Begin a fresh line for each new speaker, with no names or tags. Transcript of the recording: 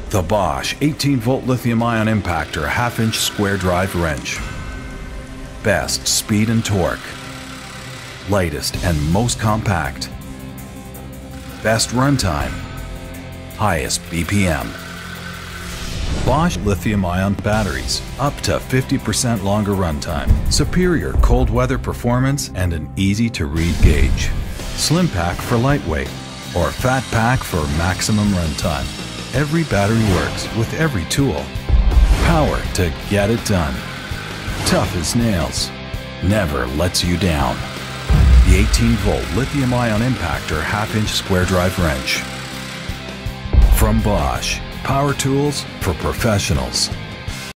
The Bosch 18-volt lithium-ion impactor half-inch square drive wrench. Best speed and torque. Lightest and most compact. Best runtime. Highest BPM. Bosch lithium-ion batteries, up to 50% longer runtime, superior cold weather performance, and an easy-to-read gauge. Slim pack for lightweight, or fat pack for maximum runtime. Every battery works with every tool. Power to get it done. Tough as nails. Never lets you down. The 18-volt lithium-ion impactor half-inch square drive wrench. From Bosch, power tools for professionals.